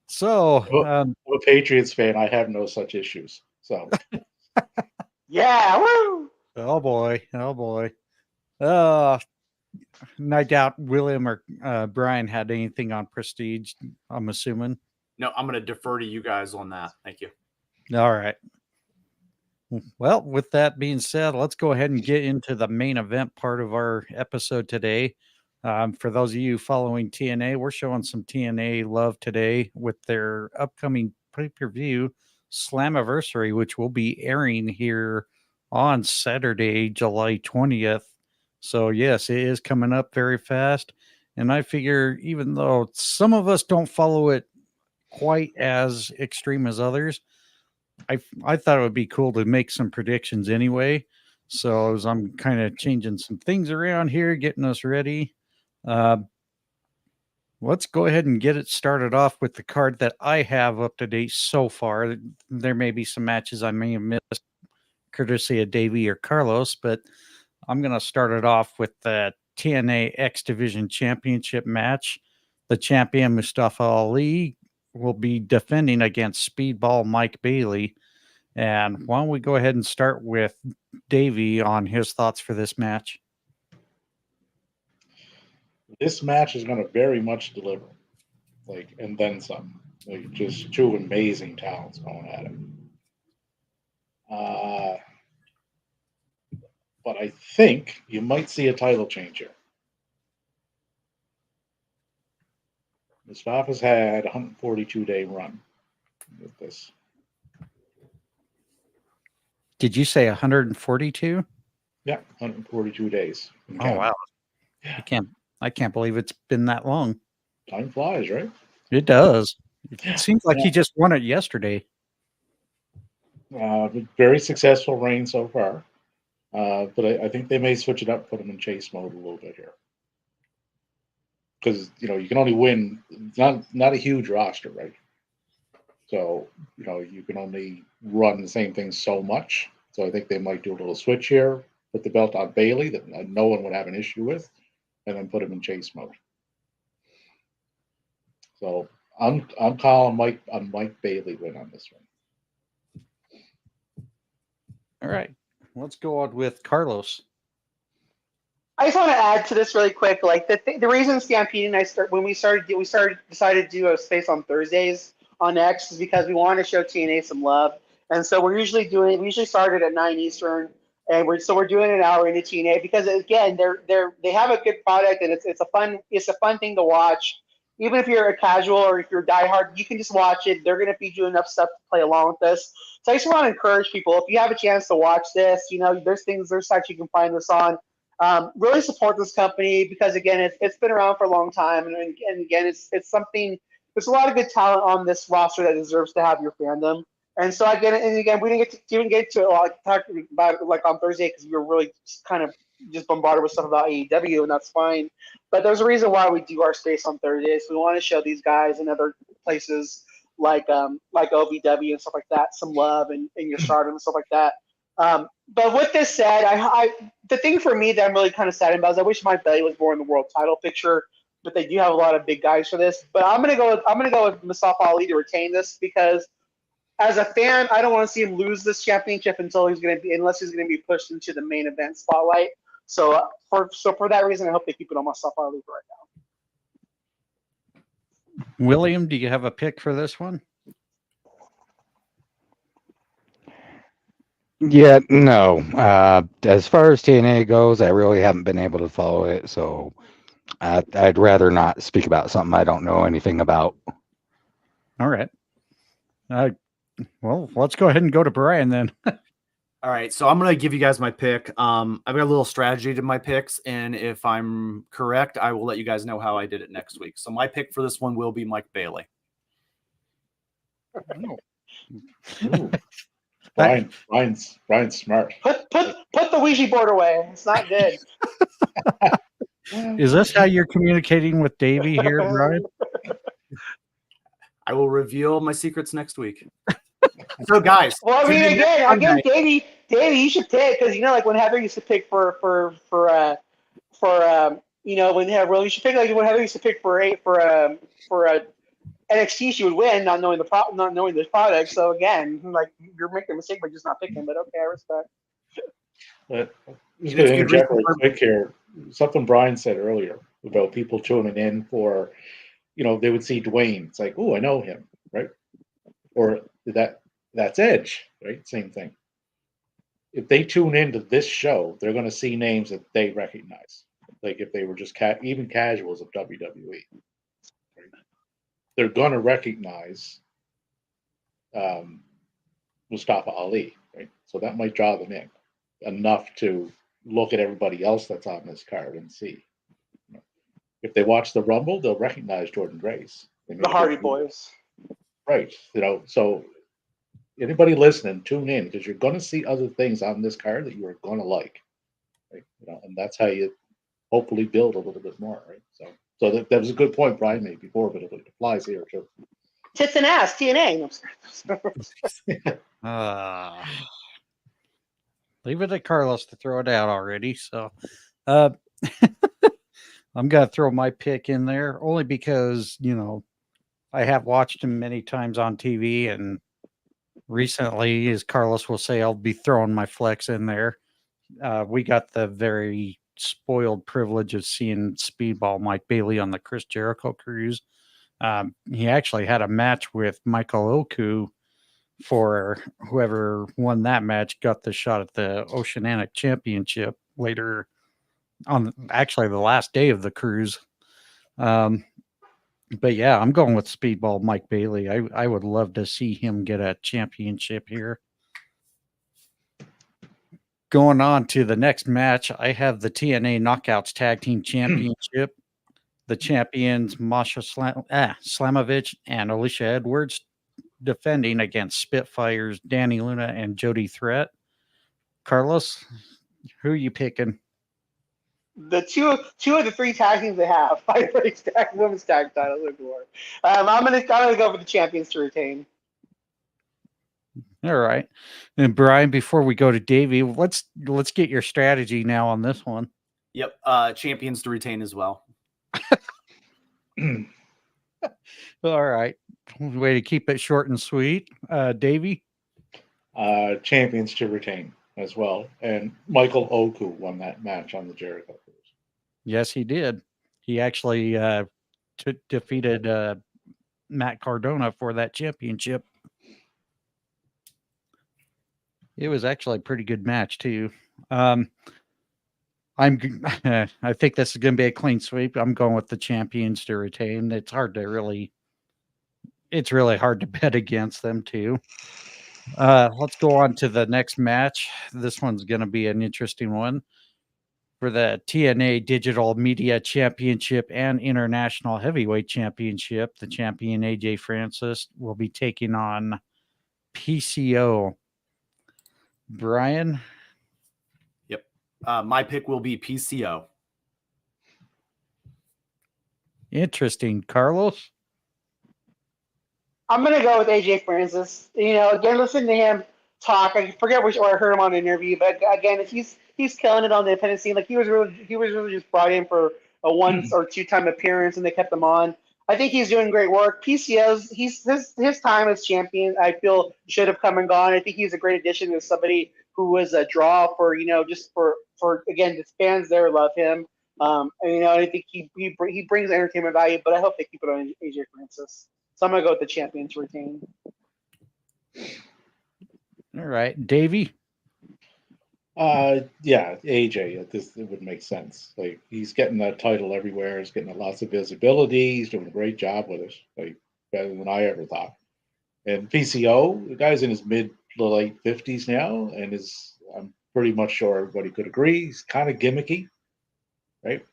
So, I'm a Patriots fan. I have no such issues. So. Yeah. Woo. Oh boy. I doubt William or Brian had anything on Prestige. I'm assuming. No, I'm going to defer to you guys on that. Thank you. All right. Well, with that being said, let's go ahead and get into the main event part of our episode today. For those of you following TNA, we're showing some TNA love today with their upcoming pay-per-view Slammiversary, which will be airing here on Saturday, July 20th. So, yes, it is coming up very fast. And I figure even though some of us don't follow it quite as extreme as others, I thought it would be cool to make some predictions anyway. So as I'm kind of changing some things around here, getting us ready. Let's go ahead and get it started off with the card that I have up to date so far. There may be some matches I may have missed, courtesy of Davey or Carlos, but I'm going to start it off with the TNA X Division Championship match. The champion, Mustafa Ali, will be defending against Speedball Mike Bailey. And why don't we go ahead and start with Davey on his thoughts for this match? This match is going to very much deliver, and then some. Just two amazing talents going at it. But I think you might see a title change here. Mustafa's had a 142-day run with this. Did you say 142? Yeah, 142 days. Oh wow! Yeah. I can't believe it's been that long. Time flies, right? It does. It seems like he just won it yesterday. Very successful reign so far. But I think they may switch it up, put them in chase mode a little bit here. Because, you can only win, it's not a huge roster, right? So, you can only run the same thing so much. So I think they might do a little switch here, put the belt on Bailey that no one would have an issue with, and then put him in chase mode. So I'm calling Mike Bailey win on this one. All right. Let's go on with Carlos. I just want to add to this really quick. Like the reason Stampede and I decided to do a space on Thursdays on X is because we wanted to show TNA some love, and so we usually started at 9 Eastern, and we're doing an hour into TNA because again they have a good product and it's a fun thing to watch. Even if you're a casual or if you're a diehard, you can just watch it. They're going to feed you enough stuff to play along with this. So I just want to encourage people, if you have a chance to watch this, there's sites you can find this on. Really support this company because again, it's been around for a long time, and again, it's something. There's a lot of good talent on this roster that deserves to have your fandom. And so again, we didn't get to talking about it like on Thursday because we were really kind of just bombarded with stuff about AEW, and that's fine. But there's a reason why we do our space on Thursdays. We want to show these guys in other places like OVW and stuff like that some love and your Stardom and stuff like that. But with this said, the thing for me that I'm really kind of sad about is I wish Mike Bailey was more in the world title picture, but they do have a lot of big guys for this. But I'm gonna go with Mustafa Ali to retain this because as a fan, I don't want to see him lose this championship unless he's gonna be pushed into the main event spotlight. So for that reason, I hope they keep it on Mustafa Ali for right now. William, do you have a pick for this one? Yeah, no. As far as TNA goes, I really haven't been able to follow it, so I'd rather not speak about something I don't know anything about. All right. Well, let's go ahead and go to Brian then. All right, so I'm going to give you guys my pick. I've got a little strategy to my picks, and if I'm correct, I will let you guys know how I did it next week. So my pick for this one will be Mike Bailey. Ooh. Brian's smart. Put the Ouija board away. It's not good. Is this how you're communicating with Davey here, Brian? I will reveal my secrets next week. So, guys. Well, I mean, again, Davey, you should pick because when Heather used to pick for when Heather you should pick like when Heather used to pick for NXT, she would win, not knowing the product. So again, like you're making a mistake by just not picking. But okay, I respect. But I'm just going to interject real quick here. Something Brian said earlier about people tuning in for, they would see Dwayne. It's like, oh, I know him, right? Or that's Edge, right? Same thing. If they tune into this show, they're going to see names that they recognize. Like if they were just even casuals of WWE. Right? They're going to recognize Mustafa Ali, right? So that might draw them in enough to look at everybody else that's on this card and see. If they watch the Rumble, they'll recognize Jordan Grace. The Hardy Boys. Right. So anybody listening, tune in because you're going to see other things on this card that you are going to like. Right? And that's how you hopefully build a little bit more, right? So that was a good point Brian made before, but it applies here too. Tits and ass, TNA. Leave it at Carlos to throw it out already. So I'm going to throw my pick in there only because, I have watched him many times on TV, and recently, as Carlos will say, I'll be throwing my flex in there. We got the very spoiled privilege of seeing Speedball Mike Bailey on the Chris Jericho cruise. He actually had a match with Michael Oku for whoever won that match got the shot at the Oceanic Championship later on, actually the last day of the cruise. But yeah, I'm going with Speedball Mike Bailey. I would love to see him get a championship here. Going on to the next match, I have the TNA Knockouts Tag Team Championship. The champions Masha Slamovich and Alicia Edwards defending against Spitfires Danny Luna and Jody Threat. Carlos, Who are you picking? The two of the three tag teams they have, women's tag titles before. I'm gonna go for the champions to retain. All right. And Brian, before we go to Davey, let's get your strategy now on this one. Yep. Champions to retain as well. All right. Way to keep it short and sweet. Davey? Champions to retain as well. And Michael Oku won that match on the Jericho Cruise. Yes, he did. He actually defeated Matt Cardona for that championship. It was actually a pretty good match too. I think this is going to be a clean sweep. I'm going with the champions to retain. It's really hard to bet against them too. Let's go on to the next match. This one's going to be an interesting one. For the TNA Digital Media Championship and International Heavyweight Championship, the champion AJ Francis will be taking on PCO. Brian? Yep. My pick will be PCO. Interesting. Carlos? I'm gonna go with AJ Francis. Again, listen to him talk. I forget where I heard him on an interview, but again, he's killing it on the independent scene. Like he was really just brought in for a once or two time appearance, and they kept him on. I think he's doing great work. PCO's his time as champion, I feel, should have come and gone. I think he's a great addition to somebody who was a draw for just for again, the fans there love him. I think he brings entertainment value, but I hope they keep it on AJ Francis. So I'm gonna go with the champion to retain. All right. Davey? Yeah, AJ. It would make sense. Like he's getting that title everywhere. He's getting lots of visibility. He's doing a great job with it. Like better than I ever thought. And PCO, the guy's in his mid to late 50s now, and I'm pretty much sure everybody could agree he's kind of gimmicky, right?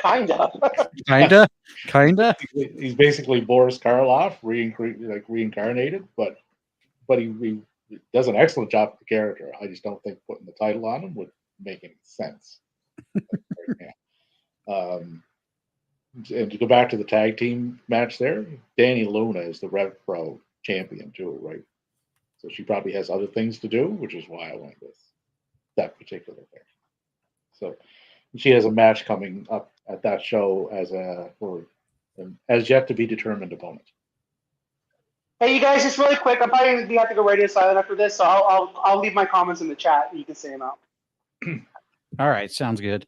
Kinda. He's basically Boris Karloff reincarnated, but he does an excellent job with the character. I just don't think putting the title on him would make any sense right now. And to go back to the tag team match there, Danny Luna is the Rev Pro champion too, right? So she probably has other things to do, which is why I went with that particular thing. So she has a match coming up at that show as yet to be determined opponent. Hey, you guys, just really quick. I'm probably gonna have to go radio silent after this, so I'll leave my comments in the chat and you can say them out. All right. Sounds good.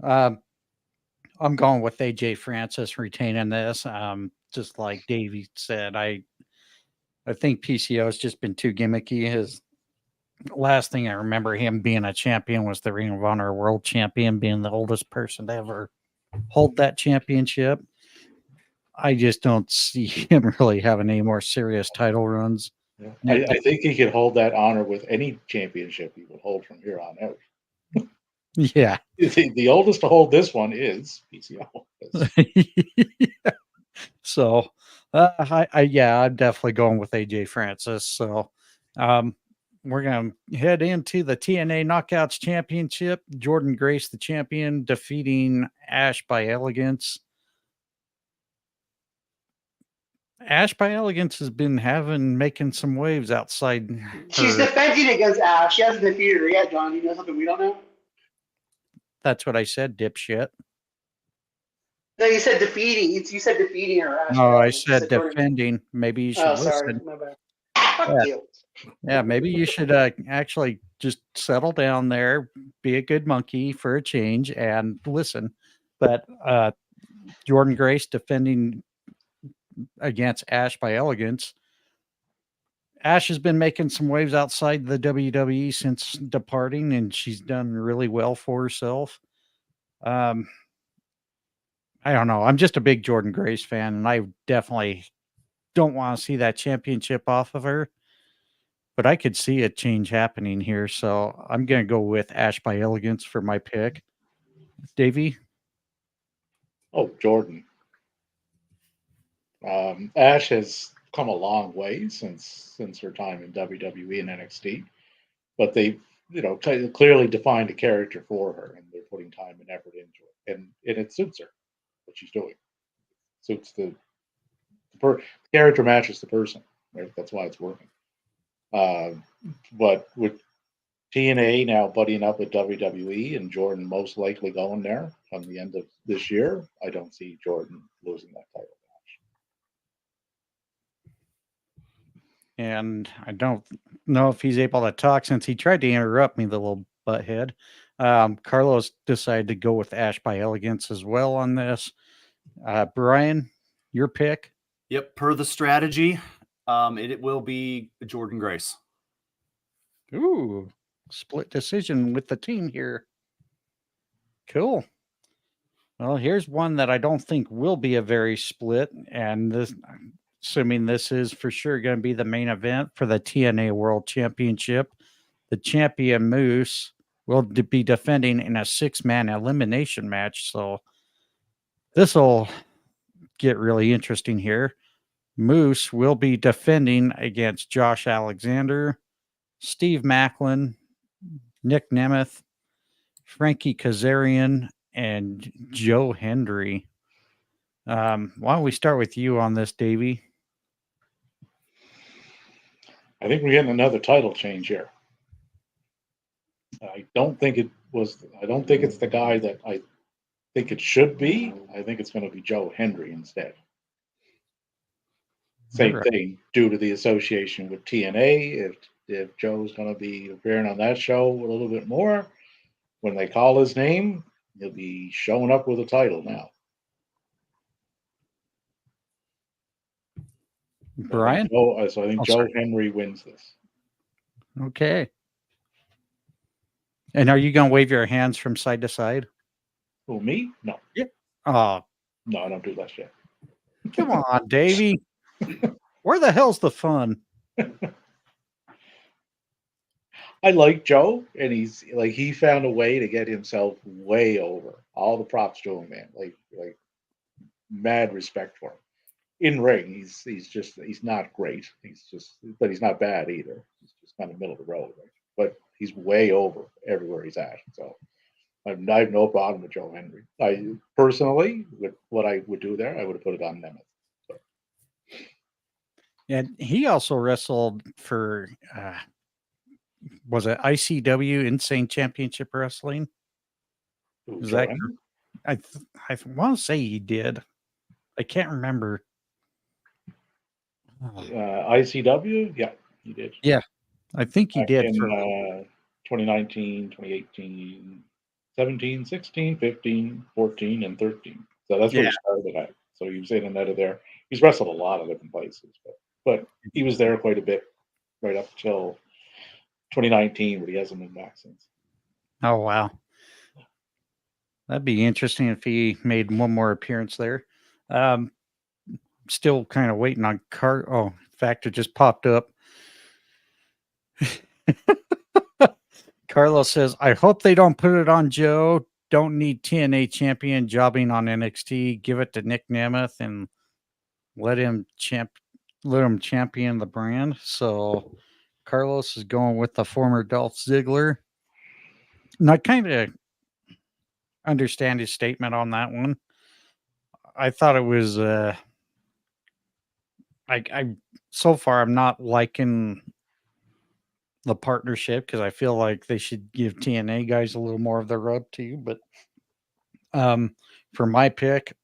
I'm going with AJ Francis retaining this. Just like Davey said, I think PCO has just been too gimmicky. His last thing I remember him being a champion was the Ring of Honor World Champion, being the oldest person to ever hold that championship. I just don't see him really having any more serious title runs. Yeah. I think he could hold that honor with any championship he would hold from here on out. Yeah. The oldest to hold this one is PCO. So, I'm definitely going with AJ Francis. So, we're going to head into the TNA Knockouts Championship. Jordan Grace, the champion, defeating Ash by Elegance. Ash by Elegance has been making some waves outside. She's defending against Ash. She hasn't defeated her yet, John. You know something we don't know? That's what I said, dipshit. No, you said defeating. You said defeating her. Ash No, I said defending. Maybe you should listen. Sorry. My bad. Fuck you. Yeah, maybe you should actually just settle down there, be a good monkey for a change, and listen. But Jordan Grace defending against Ash by Elegance. Ash has been making some waves outside the WWE since departing, and she's done really well for herself. I don't know. I'm just a big Jordan Grace fan, and I definitely don't want to see that championship off of her. But I could see a change happening here, so I'm going to go with Ash by Elegance for my pick. Davey? Oh, Jordan. Ash has come a long way since her time in WWE and NXT, but they've clearly defined a character for her, and they're putting time and effort into it, and it suits her what she's doing. Suits the character matches the person, right? That's why it's working. But with TNA now buddying up with WWE and Jordan most likely going there come the end of this year, I don't see Jordan losing that title match. And I don't know if he's able to talk since he tried to interrupt me, the little butthead. Carlos decided to go with Ash by Elegance as well on this. Brian, your pick? Yep, per the strategy, it will be Jordan Grace. Ooh, split decision with the team here. Cool. Well, here's one that I don't think will be a very split, and this, assuming this is for sure going to be the main event for the TNA World Championship. The champion Moose will be defending in a 6-man elimination match, so this will get really interesting here. Moose will be defending against Josh Alexander, Steve Macklin, Nick Nemeth, Frankie Kazarian, and Joe Hendry. Why don't we start with you on this, Davey? I think we're getting another title change here. I don't think it's the guy that I think it should be. I think it's going to be Joe Hendry instead. Same thing due to the association with TNA. If Joe's going to be appearing on that show a little bit more, when they call his name, he'll be showing up with a title now. Brian? So I think Joe Hendry wins this. Okay. And are you going to wave your hands from side to side? Who, me? No. Yeah. Oh. No, I don't do that shit. Come on, Davey. Where the hell's the fun? I like Joe, and he found a way to get himself way over. All the props to him, man. Like mad respect for him. In ring, he's not great. But he's not bad either. He's just kind of middle of the road, right? But he's way over everywhere he's at. So I have no problem with Joe Hendry. I personally, with what I would do there, I would have put it on Nemeth. So. And he also wrestled for, was it ICW, Insane Championship Wrestling? Is that? I want to say he did. I can't remember. ICW? Yeah, he did. Yeah, I think he did. In 2019, 2018, 17, 16, 15, 14, and 13. So that's where he started at. So he was in and out of there. He's wrestled a lot of different places, but he was there quite a bit right up till 2019, but he hasn't been back since. Oh, wow. That'd be interesting if he made one more appearance there. Still kind of waiting on in fact, it just popped up. Carlos says, I hope they don't put it on Joe. Don't need TNA champion jobbing on NXT. Give it to Nick Nemeth and let him champion the brand. So Carlos is going with the former Dolph Ziggler. And I kind of understand his statement on that one. I thought it was so far I'm not liking the partnership because I feel like they should give TNA guys a little more of the rub too. But for my pick,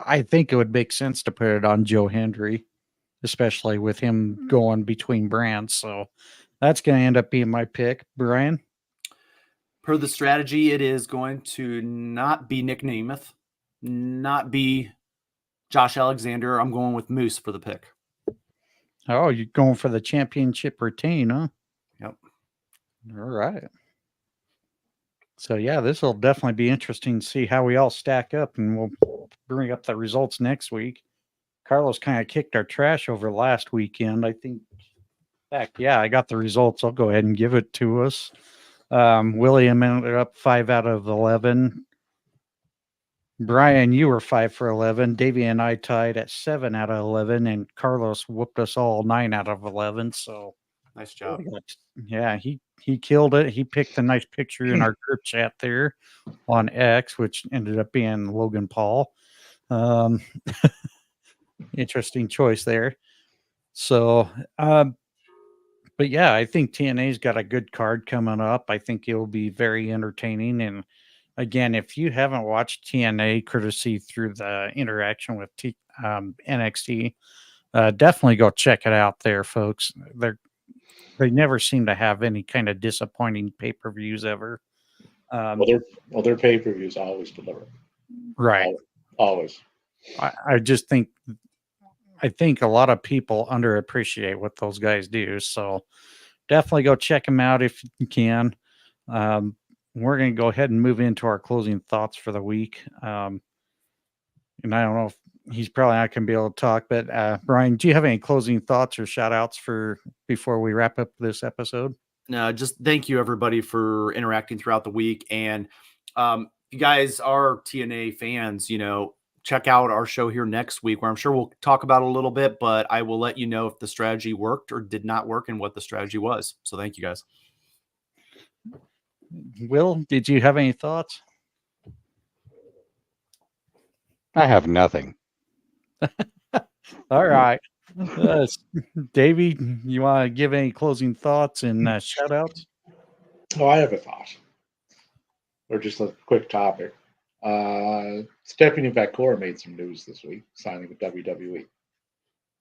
I think it would make sense to put it on Joe Hendry, especially with him going between brands. So that's going to end up being my pick. Brian? Per the strategy, it is going to not be Nick Nemeth, not be Josh Alexander. I'm going with Moose for the pick. Oh, you're going for the championship retain, huh? Yep. All right. So, yeah, this will definitely be interesting to see how we all stack up, and we'll bring up the results next week. Carlos kind of kicked our trash over last weekend. I think, in fact, yeah, I got the results. I'll go ahead and give it to us. William ended up 5 out of 11. Brian, you were 5 for 11. Davey and I tied at 7 out of 11, and Carlos whooped us all 9 out of 11. So Nice job. Yeah, he killed it. He picked a nice picture in our group chat there on X, which ended up being Logan Paul. Interesting choice there. So, but yeah, I think TNA's got a good card coming up. I think it'll be very entertaining. And again, if you haven't watched TNA, courtesy through the interaction with NXT, definitely go check it out there, folks. They never seem to have any kind of disappointing pay-per-views ever. Their pay-per-views always deliver. Right. Always. I just think a lot of people underappreciate what those guys do. So definitely go check them out if you can. We're going to go ahead and move into our closing thoughts for the week. And I don't know if he's probably not going to be able to talk, but Brian, do you have any closing thoughts or shout outs before we wrap up this episode? No, just thank you everybody for interacting throughout the week. And you guys are TNA fans, check out our show here next week where I'm sure we'll talk about it a little bit, but I will let you know if the strategy worked or did not work and what the strategy was. So thank you guys. Will, did you have any thoughts? I have nothing. All right. Davey, you want to give any closing thoughts and shout outs? Oh, I have a thought. Or just a quick topic. Stephanie McMahon made some news this week, signing with WWE.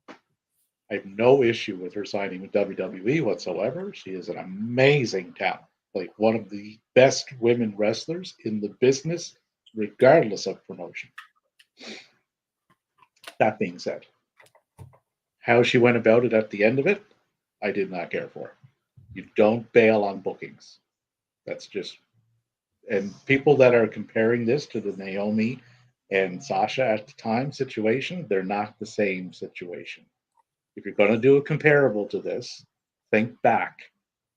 I have no issue with her signing with WWE whatsoever. She is an amazing talent, like one of the best women wrestlers in the business, regardless of promotion. That being said, how she went about it at the end of it, I did not care for. You don't bail on bookings. That's just, and people that are comparing this to the Naomi and Sasha at the time situation, they're not the same situation. If you're going to do a comparable to this, think back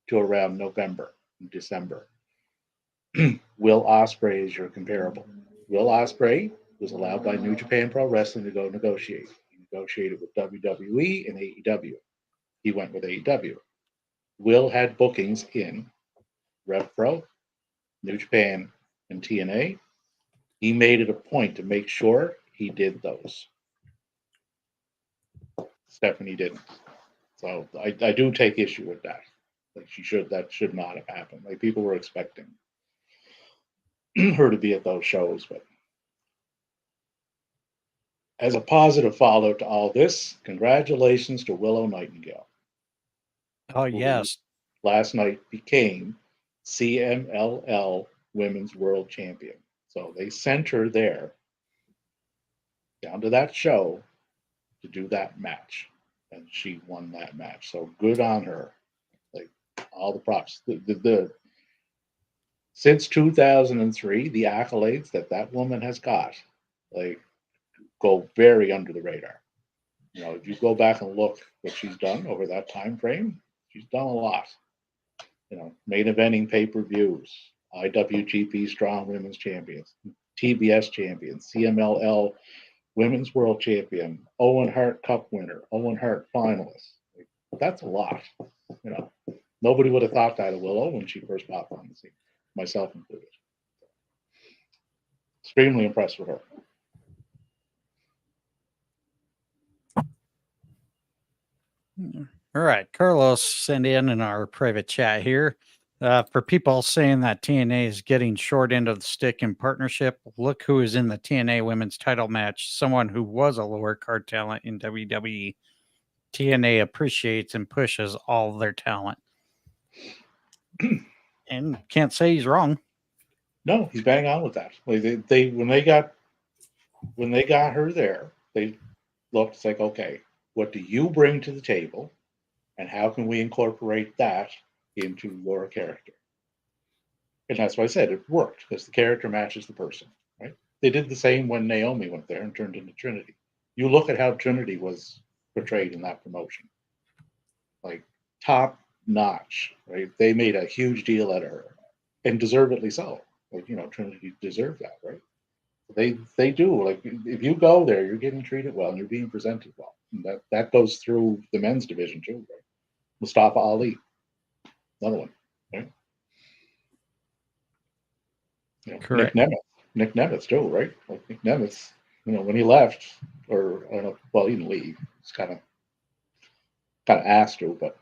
to around November and December. Will Ospreay is your comparable. Will Ospreay was allowed by New Japan Pro Wrestling to go negotiate. He negotiated with WWE and AEW. He went with AEW. Will had bookings in Rev Pro, New Japan, and TNA. He made it a point to make sure he did those. Stephanie didn't. So I do take issue with that. Like that should not have happened. Like people were expecting her to be at those shows, but as a positive follow to all this, congratulations to Willow Nightingale. Oh, yes. Last night became CMLL Women's World Champion. So they sent her there down to that show to do that match. And she won that match. So good on her. Like all the props. Since 2003, the accolades that woman has got, like, go very under the radar. If you go back and look what she's done over that time frame, she's done a lot. Main eventing pay-per-views, IWGP Strong Women's Champions, TBS Champion, CMLL Women's World Champion, Owen Hart Cup winner, Owen Hart finalist. That's a lot. Nobody would have thought that of Willow when she first popped on the scene, myself included. Extremely impressed with her. All right. Carlos sent in our private chat here. For people saying that TNA is getting short end of the stick in partnership, look who is in the TNA women's title match. Someone who was a lower card talent in WWE. TNA appreciates and pushes all their talent. And can't say he's wrong. No, he's bang on with that. Like when they got her there, they looked like, okay, what do you bring to the table, and how can we incorporate that into your character? And that's why I said it worked, because the character matches the person, right? They did the same when Naomi went there and turned into Trinity. You look at how Trinity was portrayed in that promotion, like top notch, right? They made a huge deal out of her, and deservedly so. Like, Trinity deserved that, right? They do. Like, if you go there, you're getting treated well and you're being presented well. And that goes through the men's division too, right? Mustafa Ali, another one. Right? You know, Correct. Nick Nemeth too, right? Like Nick Nemeth, when he left, or I don't know, well, he didn't leave. It's kind of asked to, but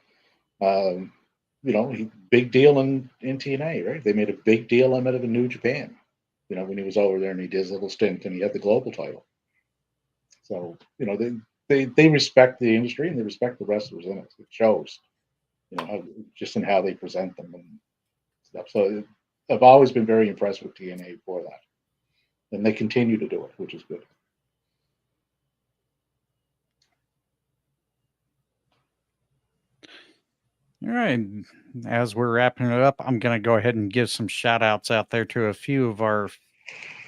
big deal in TNA, right? They made a big deal out of in New Japan. When he was over there and he did his little stint and he had the global title. So they respect the industry and they respect the wrestlers in it. It shows, just in how they present them and stuff. So I've always been very impressed with TNA for that, and they continue to do it, which is good. All right. As we're wrapping it up, I'm going to go ahead and give some shout outs out there to a few of our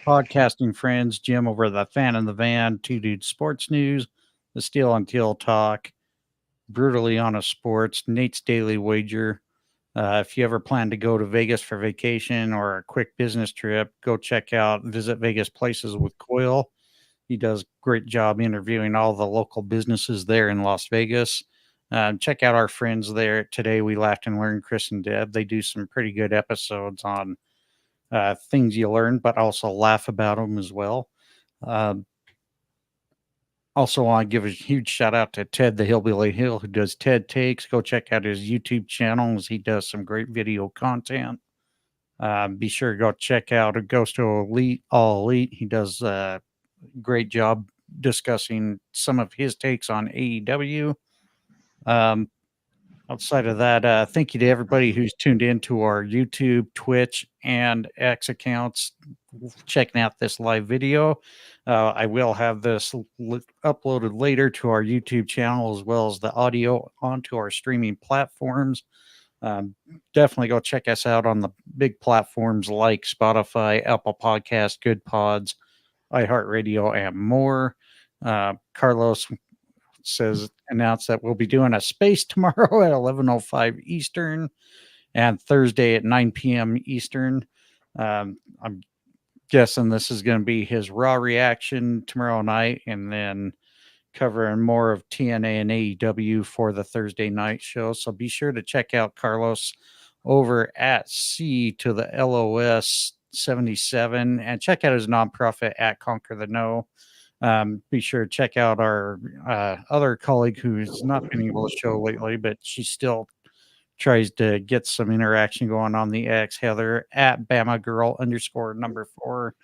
podcasting friends: Jim over the Fan in the Van, Two Dudes Sports News, the Steel and Teal Talk, Brutally Honest Sports, Nate's Daily Wager. If you ever plan to go to Vegas for vacation or a quick business trip, go visit Vegas Places with Coyle. He does a great job interviewing all the local businesses there in Las Vegas. Check out our friends there at Today We Laughed and Learned, Chris and Deb. They do some pretty good episodes on things you learn, but also laugh about them as well. Also, want to give a huge shout out to Ted the Hillbilly Hill, who does TED Takes. Go check out his YouTube channel, as he does some great video content. Be sure to go check out Ghost to Elite, All Elite. He does a great job discussing some of his takes on AEW. Outside of that, thank you to everybody who's tuned in to our YouTube, Twitch, and X accounts, checking out this live video. I will have this uploaded later to our YouTube channel, as well as the audio onto our streaming platforms. Definitely go check us out on the big platforms like Spotify, Apple Podcasts, Good Pods, iHeartRadio, and more. Carlos announced that we'll be doing a space tomorrow at 11:05 Eastern and Thursday at 9 p.m. Eastern. I'm guessing this is going to be his Raw reaction tomorrow night, and then covering more of TNA and AEW for the Thursday night show. So be sure to check out Carlos over at C to the LOS 77 and check out his nonprofit at Conquer the No. Be sure to check out our other colleague who's not been able to show lately, but she still tries to get some interaction going on the X, Heather at Bama Girl _4_EVA.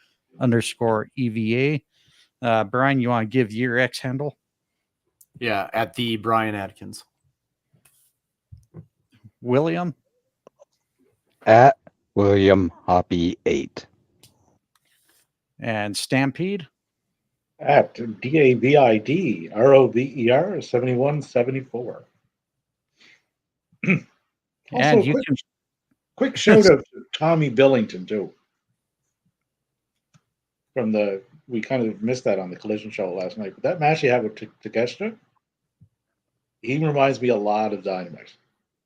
Brian, you want to give your X handle? Yeah, at the Brian Adkins. William? At William Hoppy 8. And Stampede? At DAVID ROVER 7174. And you quick shout out to Tommy Billington too. We kind of missed that on the Collision show last night, but that match he had with Takeshita, he reminds me a lot of Dynamite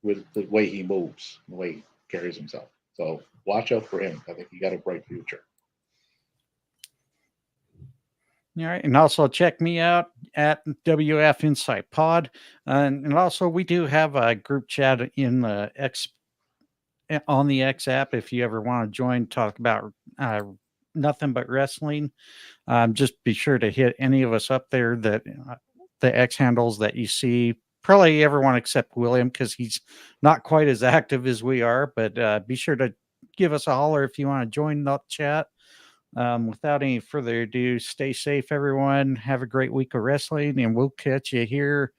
with the way he moves, the way he carries himself. So watch out for him. I think he got a bright future. All right, and also check me out at WF Insight Pod, and also we do have a group chat in the X on the X app. If you ever want to join, talk about nothing but wrestling, just be sure to hit any of us up there. That the X handles that you see, probably everyone except William, because he's not quite as active as we are. But be sure to give us a holler if you want to join the chat. Without any further ado, stay safe, everyone. Have a great week of wrestling, and we'll catch you here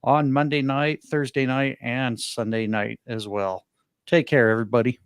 on Monday night, Thursday night, and Sunday night as well. Take care, everybody.